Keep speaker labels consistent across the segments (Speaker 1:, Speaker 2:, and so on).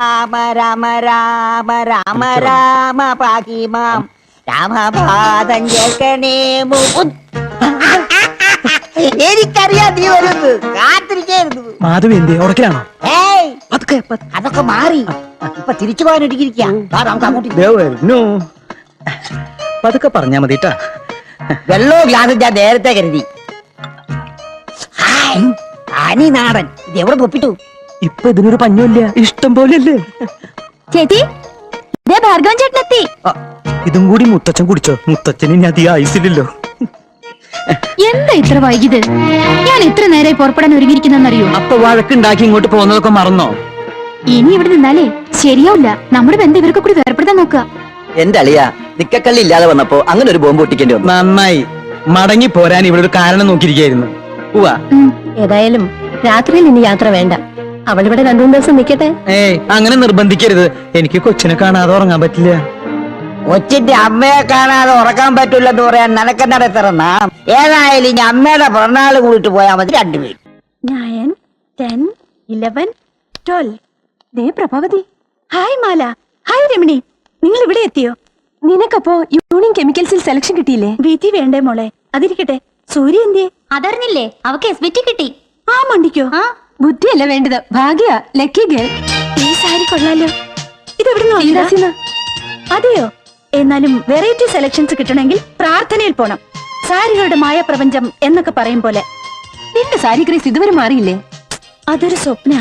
Speaker 1: രാമ രാമ രാമ രാമ രാമ പാഹിമാം രാമപാദം കേൾക്കണേ എനിക്കറിയാം നീ വരുന്നത് കാത്തിരിക്കായിരുന്നു.
Speaker 2: മാധവി എന്തേ ഉറക്കിലാണോ?
Speaker 1: ഏയ് അതൊക്കെ മാറി ഇപ്പൊ തിരിച്ചു പോകാൻ
Speaker 2: വരുന്നു. പതുക്കെ പറഞ്ഞാ മതിട്ടാ.
Speaker 1: വെള്ളോ ഗ്ലാസ് ഞാൻ നേരത്തെ കരുതി. അനി നാടൻ ഇത് എവിടെ പൊപ്പിട്ടു?
Speaker 2: ഇപ്പൊ ഇതിനൊരു പഞ്ഞമില്ല, ഇഷ്ടം പോലെയല്ലേ.
Speaker 3: ചേച്ചി ഭാർഗവൻ ചേട്ടനെത്തി.
Speaker 2: ഇതും കൂടി മുത്തച്ഛൻ കുടിച്ചോ? മുത്തച്ഛന് ഇനി അധികം ആയുസില്ലല്ലോ.
Speaker 3: എന്താ ഇത്ര വൈകിയത്? ഞാൻ എത്ര നേരമായി പുറപ്പെടാൻ ഒരുങ്ങിയിരിക്കുന്നറിയോ?
Speaker 2: അപ്പൊ വഴക്കുണ്ടാക്കി ഇങ്ങോട്ട് പോകുന്നതൊക്കെ മറന്നോ?
Speaker 3: ഇനി ഇവിടെ നിന്നാലേ ശരിയാവില്ല. നമ്മുടെ ബന്ധം ഇവർക്ക് കൂടി വേർപ്പെടുത്താൻ നോക്കുക.
Speaker 4: എന്റെ അളിയ നിക്കക്കള്ളി ഇല്ലാതെ വന്നപ്പോ അങ്ങനെ ഒരു ബോംബ് പൊട്ടിക്കേണ്ടി വന്നു.
Speaker 2: നന്നായി, മടങ്ങി പോരാൻ ഇവിടെ ഒരു കാരണം നോക്കിയിരിക്കായിരുന്നു.
Speaker 3: ഏതായാലും രാത്രിയിൽ ഇനി യാത്ര വേണ്ട. അവളിവിടെ 2-3 ദിവസം നിക്കട്ടെ.
Speaker 2: ഏയ് അങ്ങനെ നിർബന്ധിക്കരുത്. എനിക്ക് കൊച്ചിനെ കാണാതെ ഉറങ്ങാൻ പറ്റില്ല.
Speaker 1: കൊച്ചിന്റെ അമ്മയെ കാണാതെ ഉറക്കാൻ പറ്റൂലെന്ന് പറയാൻ നിനക്കെന്നെ തറന്നാ. ഏതായാലും ഇനി അമ്മയുടെ പിറന്നാള് കൂടിട്ട് പോയാൽ മതി രണ്ടുപേരും.
Speaker 3: 9, 10, 11, 12. പ്രഭാവതി. ഹായ് മാല. ഹായ് രമണി. നിങ്ങൾ ഇവിടെ എത്തിയോ? നിനക്കപ്പോ യൂണിയൻ കെമിക്കൽസിൽ സെലക്ഷൻ കിട്ടിയില്ലേ? വീതി വേണ്ടേ മോളെ? അതിരിക്കട്ടെ. സൂര്യ എന്തിയെ?
Speaker 5: അതറിഞ്ഞില്ലേ? അവക്ക് SBT കിട്ടി.
Speaker 3: ആ മണ്ടിക്കോ? ബുദ്ധിയല്ല വേണ്ടത്, ഭാഗ്യ. Lucky girl. ഈ സാരി കൊള്ളാലോ. ഇതെവിടുന്ന്? അതെയോ? എന്നാലും വെറൈറ്റി സെലക്ഷൻസ് കിട്ടണമെങ്കിൽ പ്രാർത്ഥനയിൽ പോണം. സാരികളുടെ മായ പ്രപഞ്ചം എന്നൊക്കെ പറയും പോലെ. നിന്റെ സാരി ക്രേസ് ഇതുവരെ മാറിയില്ലേ? അതൊരു സ്വപ്ന.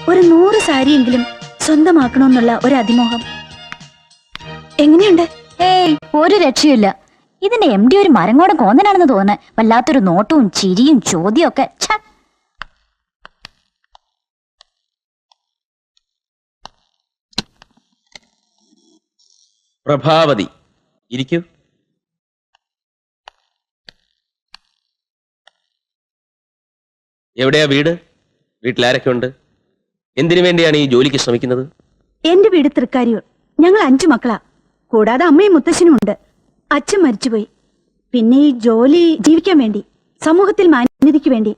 Speaker 3: ഒരു 100 സാരിയെങ്കിലും സ്വന്തമാക്കണമെന്നുള്ള ഒരു അതിമോഹം. എങ്ങനെയുണ്ട്?
Speaker 5: ഏയ് ഒരു രക്ഷയില്ല. ഇതിന്റെ MD ഒരു മരങ്ങോടൻ കോന്നനാണെന്ന് തോന്നുന്നത്. വല്ലാത്തൊരു നോട്ടവും ചിരിയും ചോദ്യവും ഒക്കെ.
Speaker 6: പ്രഭാവതി, ഇരിക്കൂ. എവിടെയാ വീട്? വീട്ടിലാരൊക്കെ ഉണ്ട്? എന്തിനു വേണ്ടിയാണ് ഈ ജോലിക്ക് ശ്രമിക്കുന്നത്?
Speaker 3: എന്റെ വീട് തൃക്കാരിയൂർ. ഞങ്ങൾ 5 മക്കളാ. കൂടാതെ അമ്മയും മുത്തശ്ശനും ഉണ്ട്. അച്ഛൻ മരിച്ചുപോയി. പിന്നെ ഈ ജോലി ജീവിക്കാൻ വേണ്ടി, സമൂഹത്തിൽ മാന്യതയ്ക്ക് വേണ്ടി.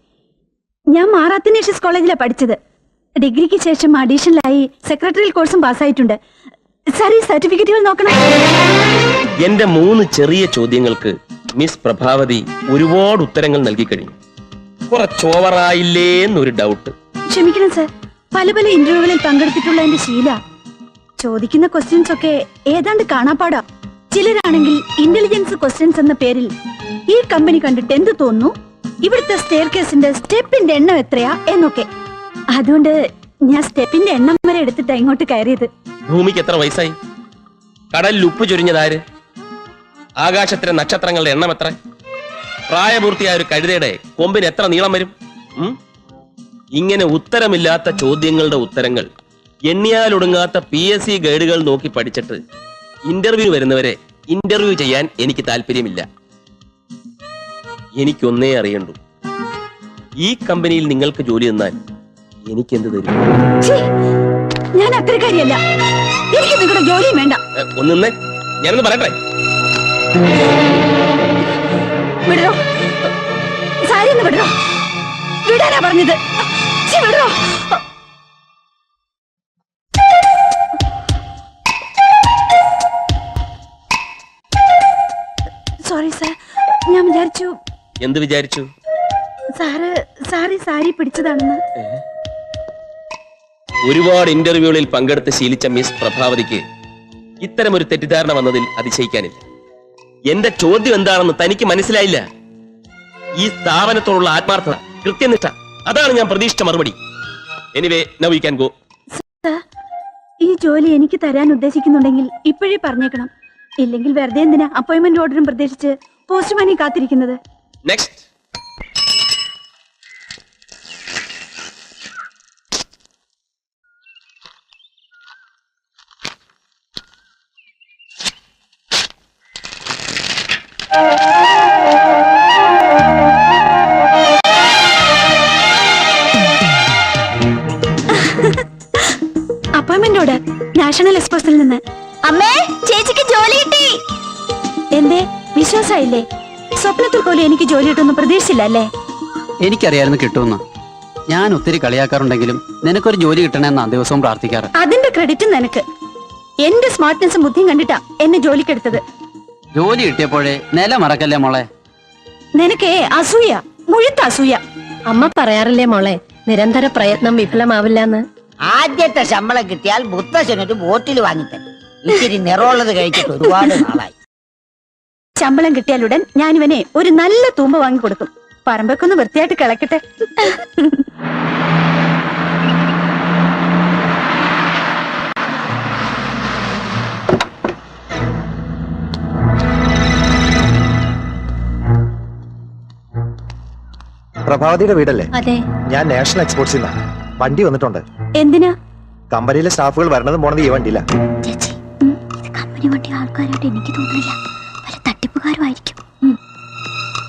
Speaker 3: ഞാൻ മാറാത്തനേഷ്യസ് കോളേജിലാണ് പഠിച്ചത്. ഡിഗ്രിക്ക് ശേഷം അഡീഷണലായി സെക്രട്ടറിയൽ കോഴ്സും പാസ്സായിട്ടുണ്ട്. സാർ ഈ സർട്ടിഫിക്കറ്റുകൾ നോക്കണം.
Speaker 6: എന്റെ 3 ചെറിയ ചോദ്യങ്ങൾക്ക് മിസ് പ്രഭാവതി ഒരുപാട് ഉത്തരങ്ങൾ നൽകി കഴിഞ്ഞു. കുറച്ചോവറായില്ലേ എന്നൊരു ഡൗട്ട്.
Speaker 3: ക്ഷമിക്കണം സാർ, പല ഇന്റർവ്യൂകളിൽ പങ്കെടുത്തിട്ടുള്ള എന്റെ ശീല. ചോദിക്കുന്ന ക്വസ്റ്റ്യൻസ് ഒക്കെ ഏതാണ്ട് കാണാപ്പാടാ. ചിലരാണെങ്കിൽ ഇന്റലിജൻസ് ക്വസ്റ്റ്യൻസ് എന്ന പേരിൽ ഈ കമ്പനി കണ്ടിട്ട് എന്ത് തോന്നുന്നു, ഇവിടുത്തെ സ്റ്റെയർ കേസിന്റെ സ്റ്റെപ്പിന്റെ എണ്ണം എത്രയാ എന്നൊക്കെ. അതുകൊണ്ട് ഞാൻ സ്റ്റെപ്പിന്റെ എണ്ണം വരെ എടുത്തിട്ടാ ഇങ്ങോട്ട് കയറിയത്.
Speaker 6: ഭൂമിക്ക് എത്ര വയസ്സായി? കടലിൽ ഉപ്പ് ചൊരിഞ്ഞതാര്? ആകാശത്തിലെ നക്ഷത്രങ്ങളുടെ എണ്ണം എത്ര? പ്രായപൂർത്തിയായ ഒരു കഴുതയുടെ കൊമ്പിന് എത്ര നീളം വരും? ഇങ്ങനെ ഉത്തരമില്ലാത്ത ചോദ്യങ്ങളുടെ ഉത്തരങ്ങൾ എണ്ണിയാലൊടുങ്ങാത്ത PSC ഗൈഡുകൾ നോക്കി പഠിച്ചിട്ട് ഇന്റർവ്യൂ വരുന്നവരെ ഇന്റർവ്യൂ ചെയ്യാൻ എനിക്ക് താല്പര്യമില്ല. എനിക്കൊന്നേ അറിയണ്ടു, ഈ കമ്പനിയിൽ നിങ്ങൾക്ക് ജോലി തന്നാൽ എനിക്കെന്ത് തരും?
Speaker 3: ഞാൻ അത്രക്കാരിയല്ല. എനിക്ക് നിങ്ങളുടെ ജോലിയും വേണ്ട.
Speaker 6: ഒന്നേ ഞാനൊന്ന് പറയട്ടെ.
Speaker 3: വിടോ, സാരി ഒന്ന് വിടോ. വിടാനാ പറഞ്ഞത്. വിടോ. സോറി സാർ, ഞാൻ വിചാരിച്ചു.
Speaker 6: എന്ത് വിചാരിച്ചു?
Speaker 3: സാരി പിടിച്ചതാണെന്ന്.
Speaker 6: ഒരുപാട് ഇന്റർവ്യൂകളിൽ പങ്കെടുത്ത് ശീലിച്ച മിസ് പ്രഭാവതിക്ക് ഇത്തരം ഒരു തെറ്റിദ്ധാരണ വന്നതിൽ അതിശയിക്കാനില്ല. എന്റെ ചോദ്യം എന്താണെന്ന് തനിക്ക് മനസ്സിലായില്ല. ഈ സ്ഥാപനത്തോടുള്ള ആത്മാർത്ഥത, കൃത്യനിഷ്ഠ, അതാണ് ഞാൻ പ്രതീക്ഷിച്ച മറുപടി. Anyway, now you can go.
Speaker 3: ഈ ജോലി എനിക്ക് തരാൻ ഉദ്ദേശിക്കുന്നുണ്ടെങ്കിൽ ഇപ്പോഴേ പറഞ്ഞേക്കണം. ഇല്ലെങ്കിൽ വെറുതെ എന്തിനാ അപ്പോയിന്റ്മെന്റ് ഓർഡറും പ്രതീക്ഷിച്ച് പോസ്റ്റ്മാനെ കാത്തിരിക്കുന്നത്?
Speaker 6: നെക്സ്റ്റ്.
Speaker 3: അപ്പോയിന്റ്മെന്റ് ഓർഡർ നാഷണൽ എക്സ്പ്രസിൽ നിന്ന്.
Speaker 5: അമ്മേ, ചേച്ചിക്ക് ജോലി കിട്ടി.
Speaker 3: എന്തേ, വിശ്വാസമായില്ലേ? സ്വപ്നത്തിൽ പോലും എനിക്ക് ജോലി കിട്ടുമെന്ന് പ്രതീക്ഷിച്ചില്ല അല്ലേ?
Speaker 4: എനിക്കറിയായിരുന്നു കിട്ടുമെന്ന്.
Speaker 7: ഞാൻ ഒത്തിരി കളിയാക്കാറുണ്ടെങ്കിലും നിനക്കൊരു ജോലി കിട്ടണമെന്നാ ദിവസവും പ്രാർത്ഥിക്കാറ്.
Speaker 3: അതിന്റെ ക്രെഡിറ്റ് നിനക്ക്. എന്റെ സ്മാർട്ട്നെസ്സും ബുദ്ധിയും കണ്ടിട്ടാ എന്നെ ജോലിക്കെടുത്തത്.
Speaker 7: ജോലി കിട്ടിയപ്പോഴേ നില മറക്കല്ലേ മോളെ.
Speaker 3: നിനക്കേ അസൂയ, മുഴുത്ത അസൂയ.
Speaker 8: അമ്മ പറയാറില്ലേ മോളെ, നിരന്തര പ്രയത്നം വിഫലമാവില്ലെന്ന്.
Speaker 1: ആദ്യത്തെ ശമ്പളം കിട്ടിയാൽ മുത്തശ്ശനൊരു ബോട്ടിൽ വാങ്ങിത്തരും. ഇത്തിരി നിറമുള്ളത് കഴിച്ചിട്ട് ഒരുപാട് നാളായി.
Speaker 3: ശമ്പളം കിട്ടിയാലുടൻ ഞാൻ ഇവനെ ഒരു നല്ല തൂമ്പ വാങ്ങി കൊടുക്കും. പറമ്പൊക്കെ ഒന്ന് വൃത്തിയായിട്ട് കിളക്കട്ടെ.
Speaker 9: പ്രഭാവതിയുടെ വീടല്ലേ?
Speaker 3: അതെ.
Speaker 9: ഞാൻ നാഷണൽ എക്സ്പോർട്സിൽ നിന്നാ. വണ്ടി വന്നിട്ടുണ്ട്.
Speaker 3: എന്തിനാ?
Speaker 9: കമ്പനിയിലെ സ്റ്റാഫുകൾ വരണതും പോണത് ഈ വണ്ടിയില്ല.
Speaker 5: ചേച്ചി, ഇത് കമ്പനി വണ്ടി ആൾക്കാരായിട്ട് എനിക്ക് തോന്നുന്നില്ല. വല്ല തട്ടിപ്പുകാരുമായിരിക്കും.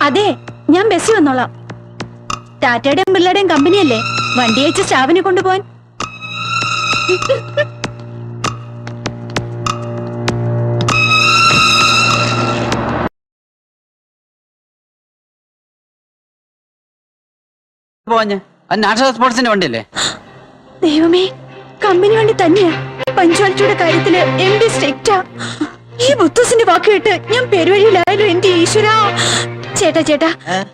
Speaker 3: അതെ, ഞാൻ ബസ്സിൽ വന്നോളാം. ടാറ്റയുടെയും ബിർളയുടെയും കമ്പനിയല്ലേ, വണ്ടി അയച്ച് സ്റ്റാഫിനെ കൊണ്ടുപോവാൻ.
Speaker 7: പോഞ്ഞ് അത് നാഷണൽ സ്പോർട്സിന്റെ വണ്ടിയല്ലേ?
Speaker 3: ദൈവമേ, കമ്പനി വണ്ടി തന്നെയാ. പഞ്ച്വാലിറ്റിയുടെ കാര്യത്തില് MD സ്ട്രിക്റ്റാ. ഈ ബുദ്ധസിന്റെ വാക്ക് കേട്ട് ഞാൻ പെരുവഴിയിലായാലും എന്റെ ഈശ്വരാ. ചേട്ടാ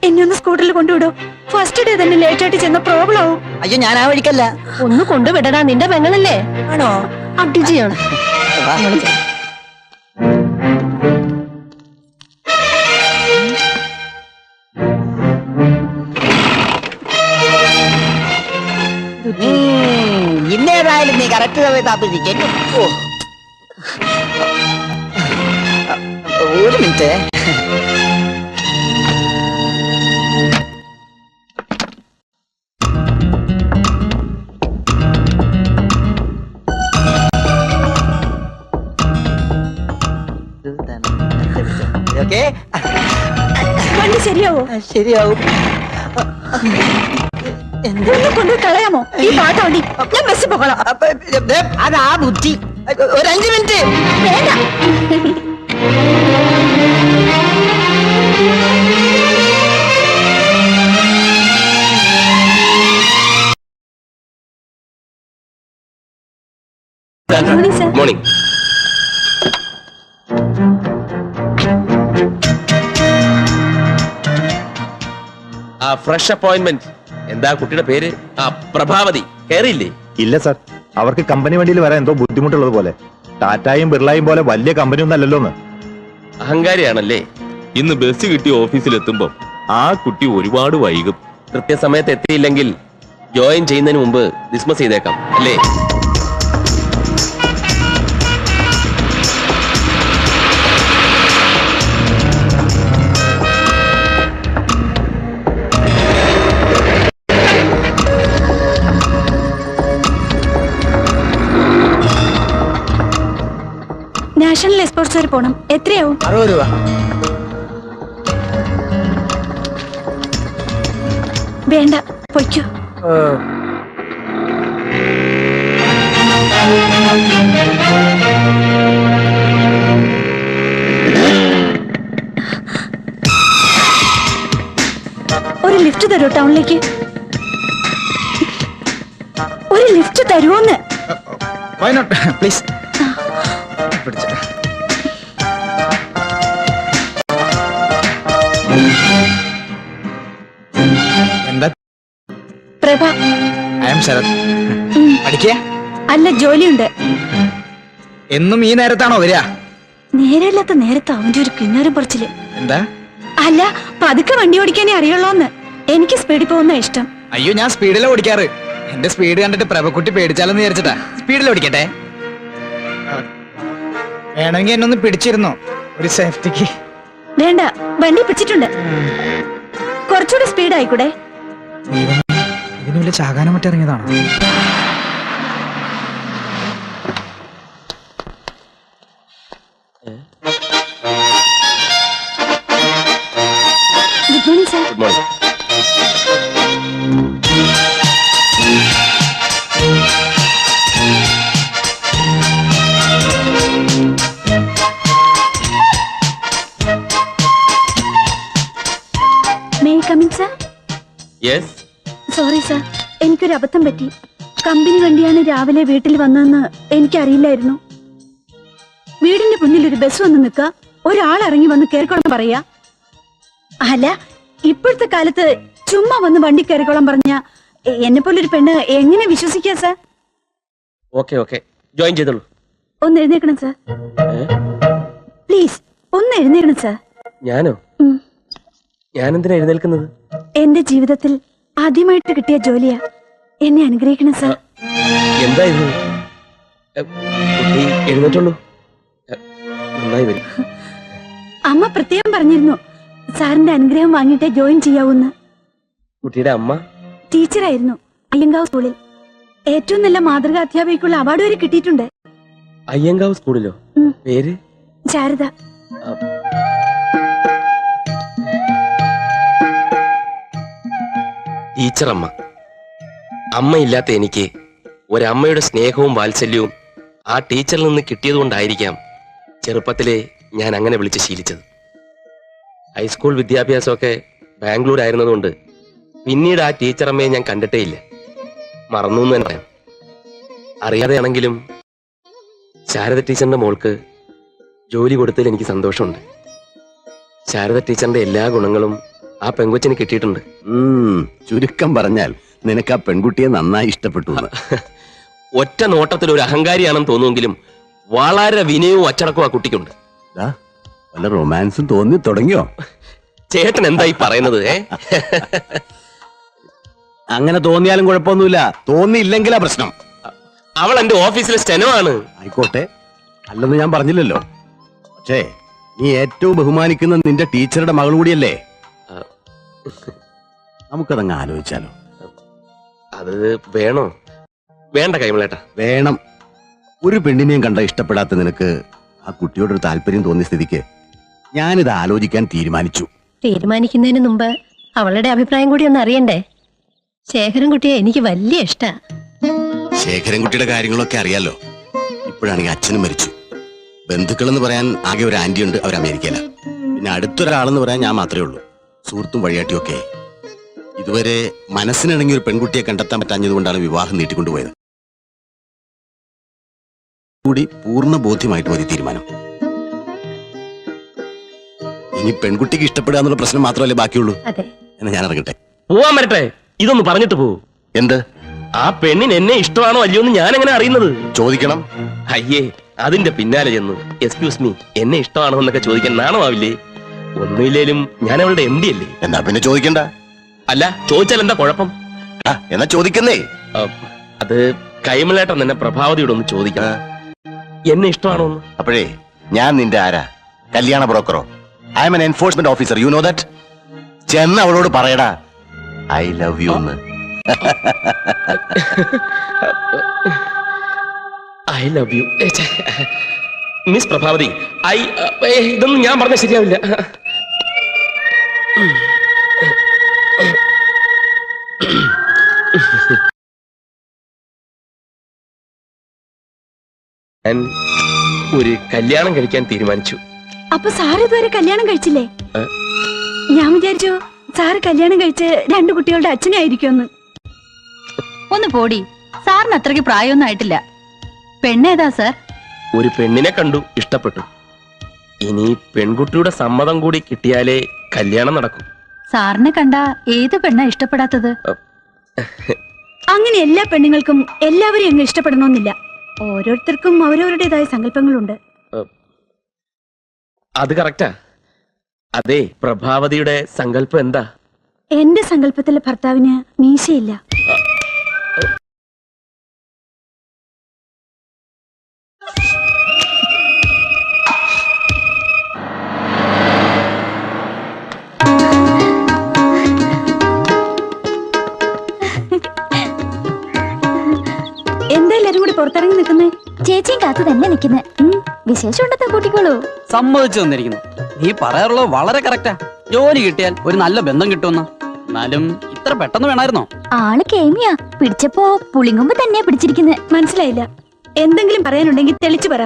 Speaker 3: എന്നെ ഒന്ന് സ്കൂട്ടറിൽ കൊണ്ടുവിടോ. ഫസ്റ്റ് ഡേ തന്നെ ലേറ്റ് ആയിട്ട് ചെന്ന പ്രോബ്ലം ആവും.
Speaker 4: അയ്യോ ഞാൻ ആ വഴിക്കല്ല.
Speaker 8: ഒന്ന് കൊണ്ടുവിടടാ, നിന്റെ പെങ്ങളല്ലേ.
Speaker 4: ആണോ?
Speaker 8: അടിജിയാണ്.
Speaker 1: ഇന്നേതായാലും നീ കറക്റ്റ് സമയത്ത് ആപ്പിരിക്കും.
Speaker 4: ഒരു മിനിറ്റ്. ഓക്കെ,
Speaker 3: വണ്ടി ശരിയാവോ?
Speaker 4: ശരിയാവും.
Speaker 3: ഒന്ന് കൊണ്ട് കളയാമോ ഈ പാട്ട വണ്ടി? ഞാൻ ബസ്സിൽ പോകണം.
Speaker 1: അതാ ബുദ്ധി.
Speaker 4: ഒരു 5 മിനിറ്റ്
Speaker 3: വേണ്ട. Morning sir.
Speaker 6: മോർണിംഗ്. ആ ഫ്രഷ് അപ്പോയിന്റ്മെന്റ്. എന്താ കുട്ടിയുടെ പേര്? ആ പ്രഭാവതി. കയറിയില്ലേ?
Speaker 9: ഇല്ല സാർ, അവർക്ക് കമ്പനി വണ്ടിയിൽ വരാൻ എന്തോ ബുദ്ധിമുട്ടുള്ളത് പോലെ. ടാറ്റായും ബിർളയും പോലെ വലിയ കമ്പനി ഒന്നും അല്ലല്ലോ.
Speaker 6: അഹങ്കാരിയാണല്ലേ?
Speaker 10: ഇന്ന് ബസ് കിട്ടി ഓഫീസിലെത്തുമ്പോ ആ കുട്ടി ഒരുപാട് വൈകും.
Speaker 6: കൃത്യസമയത്ത് എത്തിയില്ലെങ്കിൽ ജോയിൻ ചെയ്യുന്നതിന് മുമ്പ് ഡിസ്മസ് ചെയ്തേക്കാം അല്ലേ?
Speaker 3: നാഷണൽ എക്സ്പോർട്സ് വരെ പോണം. എത്രയാവും?
Speaker 4: 60 രൂപ.
Speaker 3: വേണ്ട, പൊയ്ക്കോ. ഒരു ലിഫ്റ്റ് തരുമോ ടൗണിലേക്ക്? ഒരു ലിഫ്റ്റ് തരുമോന്ന്?
Speaker 2: പ്ലീസ്. എന്താ?
Speaker 3: പ്രഭ.
Speaker 2: I am Sarath. പഠിക്കുക?
Speaker 3: അല്ല, ജോലിയുണ്ട്.
Speaker 2: എന്നും ഈ നേരത്താണോ വരിക?
Speaker 3: നേരമില്ലാത്ത നേരത്ത് അവന്റെ ഒരു കിന്നരം പറിച്ചില്.
Speaker 2: എന്താ?
Speaker 3: അല്ല, പതുക്കെ വണ്ടി ഓടിക്കാനേ അറിയുള്ളൂന്ന്. എനിക്ക് സ്പീഡിൽ പോകുന്ന ഇഷ്ടം.
Speaker 2: അയ്യോ, ഞാൻ സ്പീഡിലാ ഓടിക്കാറ്. എന്റെ സ്പീഡ് കണ്ടിട്ട് പ്രഭക്കുട്ടി പേടിച്ചാലെന്ന് വിചാരിച്ചിട്ടാ സ്പീഡിൽ ഓടിക്കട്ടെ. വേണമെങ്കിൽ എന്നെ ഒന്ന് പിടിച്ചിരുന്നോ ഒരു സേഫ്റ്റിക്ക്?
Speaker 3: വേണ്ട, വണ്ടി പിടിച്ചിട്ടുണ്ട്. കുറച്ചുകൂടെ സ്പീഡ് ആയിക്കൂടെ?
Speaker 2: ഇതിന് വല്ല ചാകാനം മറ്റിറങ്ങിയതാണോ?
Speaker 3: Good morning sir.
Speaker 6: Good morning.
Speaker 3: May I come in sir?
Speaker 6: Yes.
Speaker 3: Sorry sir, എനിക്കൊരു അബദ്ധം പറ്റി. കമ്പനി വണ്ടിയാണ് രാവിലെ വീട്ടിൽ വന്നതെന്ന് എനിക്കറിയില്ലായിരുന്നു. വീടിന്റെ മുന്നിൽ ഒരു ബസ് വന്ന് നിൽക്ക, ഒരാൾ ഇറങ്ങി വന്ന് കയറിക്കോളം പറയാ. അല്ല, ഇപ്പോഴത്തെ കാലത്ത് ചുമ്മാ വന്ന് വണ്ടി കയറിക്കോളം പറഞ്ഞ എന്നെ പോലൊരു പെണ്ണ് എങ്ങനെ വിശ്വസിക്കാ സാർ?
Speaker 6: ഓക്കെ ജോയിൻ ചെയ്തോളൂ.
Speaker 3: ഒന്ന് എഴുന്നേക്കണം സാർ, പ്ലീസ് ഒന്ന് എഴുന്നേക്കണം സാർ.
Speaker 6: ഞാനോ? ഞാനെന്തിനാ എഴുന്നേൽക്കുന്നത്?
Speaker 3: എന്റെ ജീവിതത്തിൽ ആദ്യമായിട്ട് കിട്ടിയ ജോലിയാ. എന്നെ അനുഗ്രഹിക്കണം സാർ.
Speaker 6: എന്താ ഇത്? കുട്ടി എഴുന്നേറ്റുള്ളൂ. നന്നായി വരും.
Speaker 3: അമ്മ പ്രത്യേകം പറഞ്ഞിരുന്നു സാറിന്റെ അനുഗ്രഹം വാങ്ങിയിട്ടേ ജോയിൻ ചെയ്യാവൂന്ന്.
Speaker 6: കുട്ടിയുടെ അമ്മ
Speaker 3: ടീച്ചറായിരുന്നു അയ്യങ്കാവ് സ്കൂളിൽ. ഏറ്റവും നല്ല മാതൃകാ അധ്യാപികയ്ക്കുള്ള അവാർഡ് വരെ കിട്ടിയിട്ടുണ്ട്.
Speaker 6: അയ്യങ്കാവ് സ്കൂളിലോ? പേര്?
Speaker 3: ശാരദ.
Speaker 6: ടീച്ചറമ്മ. അമ്മയില്ലാത്ത എനിക്ക് ഒരമ്മയുടെ സ്നേഹവും വാത്സല്യവും ആ ടീച്ചറിൽ നിന്ന് കിട്ടിയതുകൊണ്ടായിരിക്കാം ചെറുപ്പത്തിലെ ഞാൻ അങ്ങനെ വിളിച്ച് ശീലിച്ചത്. ഹൈസ്കൂൾ വിദ്യാഭ്യാസമൊക്കെ ബാംഗ്ലൂർ ആയിരുന്നതുകൊണ്ട് പിന്നീട് ആ ടീച്ചറമ്മയെ ഞാൻ കണ്ടിട്ടേ ഇല്ല. മറന്നു എന്ന് തന്നെ പറയാം. അറിയാതെയാണെങ്കിലും ശാരദ ടീച്ചറിന്റെ മോൾക്ക് ജോലി കൊടുത്തതിൽ എനിക്ക് സന്തോഷമുണ്ട്. ശാരദ ടീച്ചറിന്റെ എല്ലാ ഗുണങ്ങളും ആ പെൺകൊച്ചിന് കിട്ടിയിട്ടുണ്ട്.
Speaker 11: ചുരുക്കം പറഞ്ഞാൽ നിനക്ക് ആ പെൺകുട്ടിയെ നന്നായി ഇഷ്ടപ്പെട്ടു.
Speaker 6: ഒറ്റ നോട്ടത്തിൽ ഒരു അഹങ്കാരിയാണെന്ന് തോന്നുമെങ്കിലും വളരെ വിനയവും അച്ചടക്കവും ആ കുട്ടിക്കുണ്ട്.
Speaker 11: വല്ല റൊമാൻസും തോന്നി തുടങ്ങിയോ?
Speaker 6: ചേട്ടൻ എന്തായി പറയുന്നത്?
Speaker 11: അങ്ങനെ തോന്നിയാലും കുഴപ്പമൊന്നുമില്ല, തോന്നിയില്ലെങ്കിലാ പ്രശ്നം.
Speaker 6: അവൾ എന്റെ ഓഫീസിലെ സ്റ്റെനോ ആണ്.
Speaker 11: ആയിക്കോട്ടെ, അല്ലെന്ന് ഞാൻ പറഞ്ഞില്ലല്ലോ. പക്ഷേ നീ ഏറ്റവും ബഹുമാനിക്കുന്ന നിന്റെ ടീച്ചറുടെ മകൾ കൂടിയല്ലേ? നമുക്കതങ്ങ് ആലോചിച്ചാലോ?
Speaker 6: അത് വേണോ? വേണ്ട കൈമളേട്ടാ.
Speaker 11: വേണം. ഒരു പെണ്ണിനെയും കണ്ട ഇഷ്ടപ്പെടാത്ത നിനക്ക് ആ കുട്ടിയോടൊരു താല്പര്യം തോന്നിയ സ്ഥിതിക്ക് ഞാനിത് ആലോചിക്കാൻ തീരുമാനിച്ചു.
Speaker 8: തീരുമാനിക്കുന്നതിന് മുമ്പ് അവളുടെ അഭിപ്രായം കൂടി ഒന്ന് അറിയണ്ടേ? ശേഖരൻകുട്ടിയെ എനിക്ക് വലിയ ഇഷ്ടാ.
Speaker 11: ശേഖരൻകുട്ടിയുടെ കാര്യങ്ങളൊക്കെ അറിയാലോ. ഇപ്പോഴാണെങ്കിൽ അച്ഛനും മരിച്ചു. ബന്ധുക്കളെന്ന് പറയാൻ ആകെ ഒരു ആന്റി ഉണ്ട്, അവർ അമേരിക്കയില. പിന്നെ അടുത്തൊരാളെന്ന് പറയാൻ ഞാൻ മാത്രമേ ഉള്ളൂ, സുഹൃത്തും വഴിയാട്ടിയും ഒക്കെ. ഇതുവരെ മനസ്സിനിണങ്ങി ഒരു പെൺകുട്ടിയെ കണ്ടെത്താൻ പറ്റാഞ്ഞതുകൊണ്ടാണ് വിവാഹം നീട്ടിക്കൊണ്ടുപോയത്. കൂടി പൂർണ്ണ ബോധ്യമായിട്ട് മതി തീരുമാനം. ഇനി പെൺകുട്ടിക്ക് ഇഷ്ടപ്പെടുക എന്നുള്ള പ്രശ്നം മാത്രമല്ലേ ബാക്കിയുള്ളൂ. എന്നാ ഞാൻ ഇറങ്ങട്ടെ.
Speaker 6: പോവാൻ വരട്ടെ. ഇതൊന്ന് പറഞ്ഞിട്ട് പോവൂ.
Speaker 11: എന്ത്?
Speaker 6: ആ പെണ്ണിന് എന്നെ ഇഷ്ടമാണോ അല്ലയോ എന്ന് ഞാൻ എങ്ങനെ അറിയുന്നത്?
Speaker 11: ചോദിക്കണം.
Speaker 6: അയ്യേ, അതിന്റെ പിന്നാലെ ചെന്ന് എക്സ്ക്യൂസ് മീ എന്നെ ഇഷ്ടമാണോ എന്നൊക്കെ ചോദിക്കാൻ നാണമാവില്ലേ? ഒന്നുമില്ലേലും ഞാൻ അവളുടെ എം ഡി അല്ലേ.
Speaker 11: എന്നാ പിന്നെ ചോദിക്കണ്ട.
Speaker 6: അല്ല, ചോദിച്ചാൽ എന്താ കുഴപ്പം?
Speaker 11: എന്നാ ചോദിക്കുന്നേ.
Speaker 6: അത് കൈമളേട്ടൻ തന്നെ പ്രഭാവതിയോട് ഒന്ന് ചോദിക്കണം, എന്നെ ഇഷ്ടമാണോ എന്ന്.
Speaker 11: അപ്പോഴേ ഞാൻ നിന്റെ ആരാ? കല്യാണ ബ്രോക്കറോ? I am an enforcement officer, you know that. ചെന്ന് അവളോട് പറയടാ ഐ ലവ് യു എന്ന്.
Speaker 6: I love you miss Prabhavathi. ഇതൊന്നും ഞാൻ പറഞ്ഞ ശരിയാവില്ല. ഞാൻ ഒരു കല്യാണം കഴിക്കാൻ തീരുമാനിച്ചു.
Speaker 3: അപ്പൊ സാർ ഇതുവരെ കല്യാണം കഴിച്ചില്ലേ? ഞാൻ വിചാരിച്ചു സാറ് കല്യാണം കഴിച്ച് 2 കുട്ടികളുടെ അച്ഛനായിരിക്കുമെന്ന്.
Speaker 5: ഒന്ന് പോടി, സാറിന് അത്രയ്ക്ക് പ്രായമൊന്നും ആയിട്ടില്ല. പെണ്ണേതാ സാർ?
Speaker 6: ഒരു പെണ്ണിനെ കണ്ടു, ഇഷ്ടപ്പെട്ടു. ഇനി പെൺകുട്ടിയുടെ സമ്മതം കൂടി കിട്ടിയാലേ കല്യാണം നടക്കും.
Speaker 5: സാറിനെ കണ്ട ഏത് പെണ്ണാ ഇഷ്ടപ്പെടാത്തത്?
Speaker 3: അങ്ങനെ എല്ലാ പെണ്ണുങ്ങൾക്കും എല്ലാവരെയും അങ്ങ് ഇഷ്ടപ്പെടണമെന്നില്ല. ഓരോരുത്തർക്കും അവരവരുടേതായ സങ്കല്പങ്ങളുണ്ട്.
Speaker 6: അത് കറക്റ്റാ. അതെ, പ്രഭാവതിയുടെ സങ്കല്പം എന്താ?
Speaker 3: എന്റെ സങ്കല്പത്തിലെ ഭർത്താവിന് മീശയില്ല. എന്താ എല്ലാരും കൂടി പുറത്തിറങ്ങി നിൽക്കുന്നേ?
Speaker 5: ചേച്ചിയും കാത്തു തന്നെ നിൽക്കുന്നേ. വിശേഷം ഉണ്ടെത്താ കൂട്ടിക്കോളൂ.
Speaker 7: സമ്മതിച്ചു വന്നിരിക്കുന്നു. നീ പറയാറുള്ളത് വളരെ കറക്റ്റാ. ജോലി കിട്ടിയാൽ ഒരു നല്ല ബന്ധം കിട്ടുമെന്ന്. എന്നാലും ഇത്ര പെട്ടെന്ന് വേണമായിരുന്നോ?
Speaker 5: ആള് കേമിയാ. പിടിച്ചപ്പോ പുളിങ്കൊമ്പ് തന്നെയാ പിടിച്ചിരിക്കുന്നത്.
Speaker 3: മനസ്സിലായില്ല. എന്തെങ്കിലും പറയാനുണ്ടെങ്കിൽ തെളിച്ചു പറ.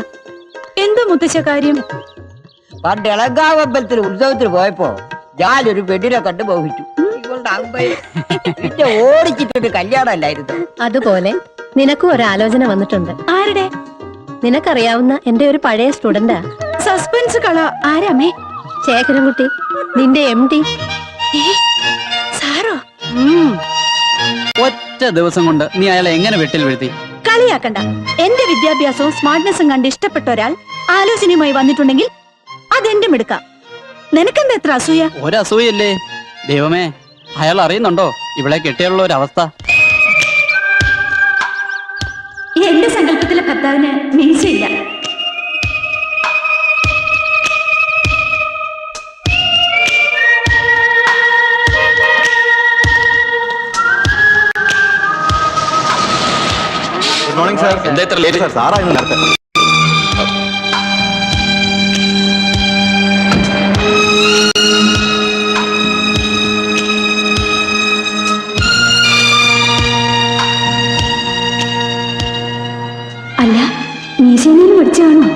Speaker 3: എന്തോ മുത്തശ്ശ കാര്യം?
Speaker 1: പണ്ട് ഇളങ്കാവ് അമ്പലത്തിൽ ഉത്സവത്തിന് പോയപ്പോ ഞാനൊരു പെണ്ണിനെ കണ്ടു മോഹിച്ചു. ഓടിച്ചിട്ടൊരു കല്യാണം അല്ലായിരുന്നു.
Speaker 8: അതുപോലെ നിനക്കും ഒരു ആലോചന വന്നിട്ടുണ്ട്.
Speaker 3: ആരുടെ?
Speaker 8: നിനക്കറിയാവുന്ന എന്റെ ഒരു പഴയ സ്റ്റുഡന്റാ.
Speaker 3: സസ്പെൻസ് കള. ആരാമേ?
Speaker 8: ശേഖരൻകുട്ടി, നിന്റെ MD.
Speaker 3: സാറോ?
Speaker 7: ഒറ്റ ദിവസം കൊണ്ട് നീ അയാളെ എങ്ങനെ വെട്ടിൽ വീഴ്ത്തി?
Speaker 3: കളിയാക്കണ്ട. എന്റെ വിദ്യാഭ്യാസവും സ്മാർട്ട്നെസ്സും കണ്ട് ഇഷ്ടപ്പെട്ട ഒരാൾ ആലോചനയുമായി വന്നിട്ടുണ്ടെങ്കിൽ അതെന്റെ മിടുക്ക. നിനക്കെന്താ എത്ര അസൂയ?
Speaker 7: ഒരസൂയല്ലേ ദൈവമേ. അയാൾ അറിയുന്നുണ്ടോ ഇവളെ കെട്ടിയുള്ള ഒരു അവസ്ഥ?
Speaker 3: എന്റെ സങ്കല്പത്തിലെ ഭർത്താവിന് മീശയില്ല.
Speaker 9: Good morning sir.
Speaker 6: എന്താ ഇത്ര ലേറ്റ്?
Speaker 9: സാറായിരുന്നു നേരത്തെ.
Speaker 3: അല്ല, മീശയിൽ പഠിച്ചാണോ?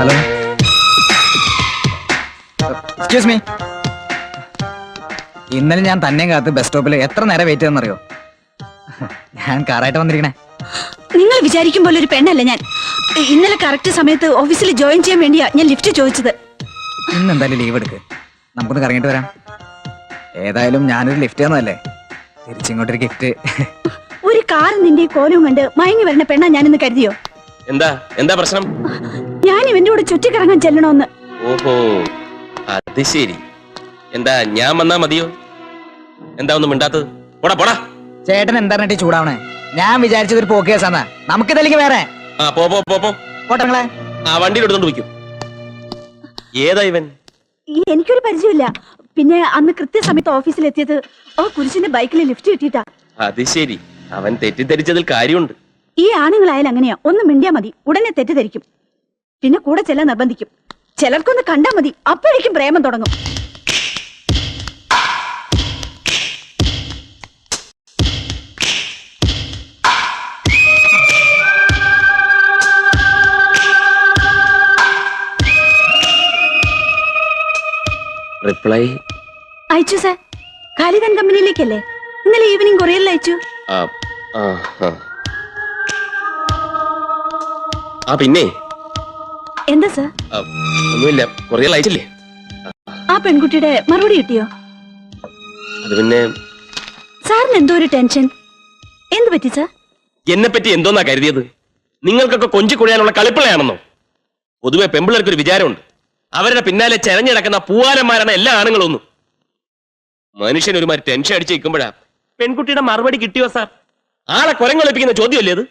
Speaker 2: Hello, excuse me. ഇന്നലെ ഞാൻ തന്നെ കാത്ത് ബസ് സ്റ്റോപ്പിൽ എത്ര നേരം വെയിറ്റ് ചെയ്തെന്നറിയോ? ഞാൻ കാറായിട്ട് വന്നിരിക്കണേ.
Speaker 3: നിങ്ങൾ വിചാരിക്കും പോലെ ഒരു പെണ്ണല്ല ഞാൻ. ഇന്നലെ കറക്റ്റ് സമയത്ത് ഓഫീസിൽ ജോയിൻ ചെയ്യാൻ വേണ്ടിയാ ഞാൻ ലിഫ്റ്റ് ചോദിച്ചത്.
Speaker 2: ഇന്ന് എന്തായാലും ലീവ് എടുക്ക്, നമുക്കൊന്ന് കറങ്ങിട്ട് വരാം. ഏതായാലും ഞാനൊരു ലിഫ്റ്റ് തന്നതല്ലേ, തിരിച്ചിങ്ങോട്ടൊരു ഗിഫ്റ്റ്.
Speaker 3: ഒരു കാർ നിന്റെ കോലവും കണ്ട് മയങ്ങി വരുന്ന പെണ്ണാ ഞാനിന്ന് കരുതിയോ?
Speaker 6: എന്താ പ്രശ്നം?
Speaker 3: ഞാൻ ഇവന്റെ കൂടെ ചുറ്റിക്കറങ്ങാൻ ചെല്ലണോന്ന്.
Speaker 6: ഓഹോ, അത് ശരി. എന്താ ഞാൻ വന്നാ മതിയോ? എന്താ ഒന്നും മിണ്ടാത്തത്? പോടാ പോടാ.
Speaker 2: ചേട്ടൻ എന്താ ചൂടാവണേ? ഞാൻ വിചാരിച്ചത് ഒരു പോക്ക് കേസാന്നാ. നമുക്കിതല്ലെങ്കിൽ വേറെ.
Speaker 6: ആ പോ പോ പോ പോ.
Speaker 2: പോട്ടെങ്ങളെ.
Speaker 6: ആ വണ്ടിയിൽ എടുത്തോണ്ട് വയ്ക്കും. ഏതാ ഇവൻ?
Speaker 3: എനിക്കൊരു പരിചയമില്ല. പിന്നെ അന്ന് കൃത്യസമയത്ത് ഓഫീസിൽ എത്തിയത് ആ കുരിശിന്റെ ബൈക്കിൽ ലിഫ്റ്റ് കിട്ടിയിട്ടാ.
Speaker 6: അത് ശരി, അവൻ തെറ്റിദ്ധരിച്ചതിൽ കാര്യമുണ്ട്.
Speaker 3: ഈ ആണുങ്ങളായാലും അങ്ങനെയാ. ഒന്ന് മിണ്ടിയാ മതി, ഉടനെ തെറ്റിദ്ധരിക്കും. പിന്നെ കൂടെ ചെല്ലാൻ നിർബന്ധിക്കും. ചിലർക്കൊന്ന് കണ്ടാ മതി, അപ്പോഴേക്കും പ്രേമം തുടങ്ങും.
Speaker 6: റിപ്ലൈ
Speaker 3: അയച്ചു സാർ. ഖാലിദൻ കമ്പനിയിലേക്കല്ലേ? ഇന്നലെ ഈവനിങ് കൊറിയറിൽ അയച്ചു.
Speaker 6: പിന്നെ
Speaker 3: എന്താ സാർ?
Speaker 6: ഒന്നുമില്ല, കൊറിയറിൽ അയച്ചില്ലേ?
Speaker 3: ആ പെൺകുട്ടിയുടെ മറുപടി കിട്ടിയോ?
Speaker 6: അത് പിന്നെ
Speaker 3: സാറിന് എന്തോ ഒരു ടെൻഷൻ. എന്ത് പറ്റി സാർ?
Speaker 6: എന്നെ പറ്റി എന്തോന്നാ കരുതിയത്? നിങ്ങൾക്കൊക്കെ കൊഞ്ചി കുഴയാനുള്ള കളിപ്പിളയാണെന്നോ? പൊതുവെ പെമ്പിളർക്കൊരു വിചാരമുണ്ട്, അവരുടെ പിന്നാലെ ചെരഞ്ഞിടക്കുന്ന പൂവാലന്മാരാണ് എല്ലാ ആണുങ്ങളൊന്നും. മനുഷ്യൻ ഒരുമാതിരി ടെൻഷൻ അടിച്ച് നിൽക്കുമ്പോഴാ പെൺകുട്ടിയുടെ മറുപടി കിട്ടിയോ സാർ? ആളെ കുരങ്ങളൊപ്പിക്കുന്ന ചോദ്യമല്ലേ അത്?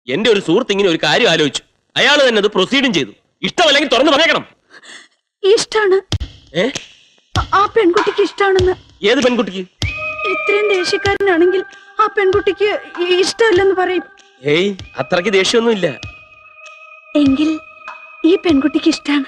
Speaker 6: എന്റെ ഒരു സുഹൃത്ത് ഇങ്ങനെ ഒരു കാര്യം ആലോചിച്ചു, അയാൾ തന്നെ അത് പ്രൊസീഡും ചെയ്തു. ഇഷ്ടമല്ലെങ്കിൽ തുറന്നു പറഞ്ഞേക്കണം.
Speaker 3: ഇഷ്ടാണ്. ആ പെൺകുട്ടിക്ക് ഇഷ്ടാണെന്ന്.
Speaker 6: ഏത് പെൺകുട്ടിക്ക്?
Speaker 3: ഇത്രയും ദേഷ്യക്കാരനാണെങ്കിൽ ആ പെൺകുട്ടിക്ക് ഇഷ്ടമല്ലെന്ന് പറയും.
Speaker 6: ഏയ്, അത്രയ്ക്ക് ദേഷ്യമൊന്നുമില്ല.
Speaker 3: എങ്കിൽ ഈ പെൺകുട്ടിക്ക് ഇഷ്ടാണ്.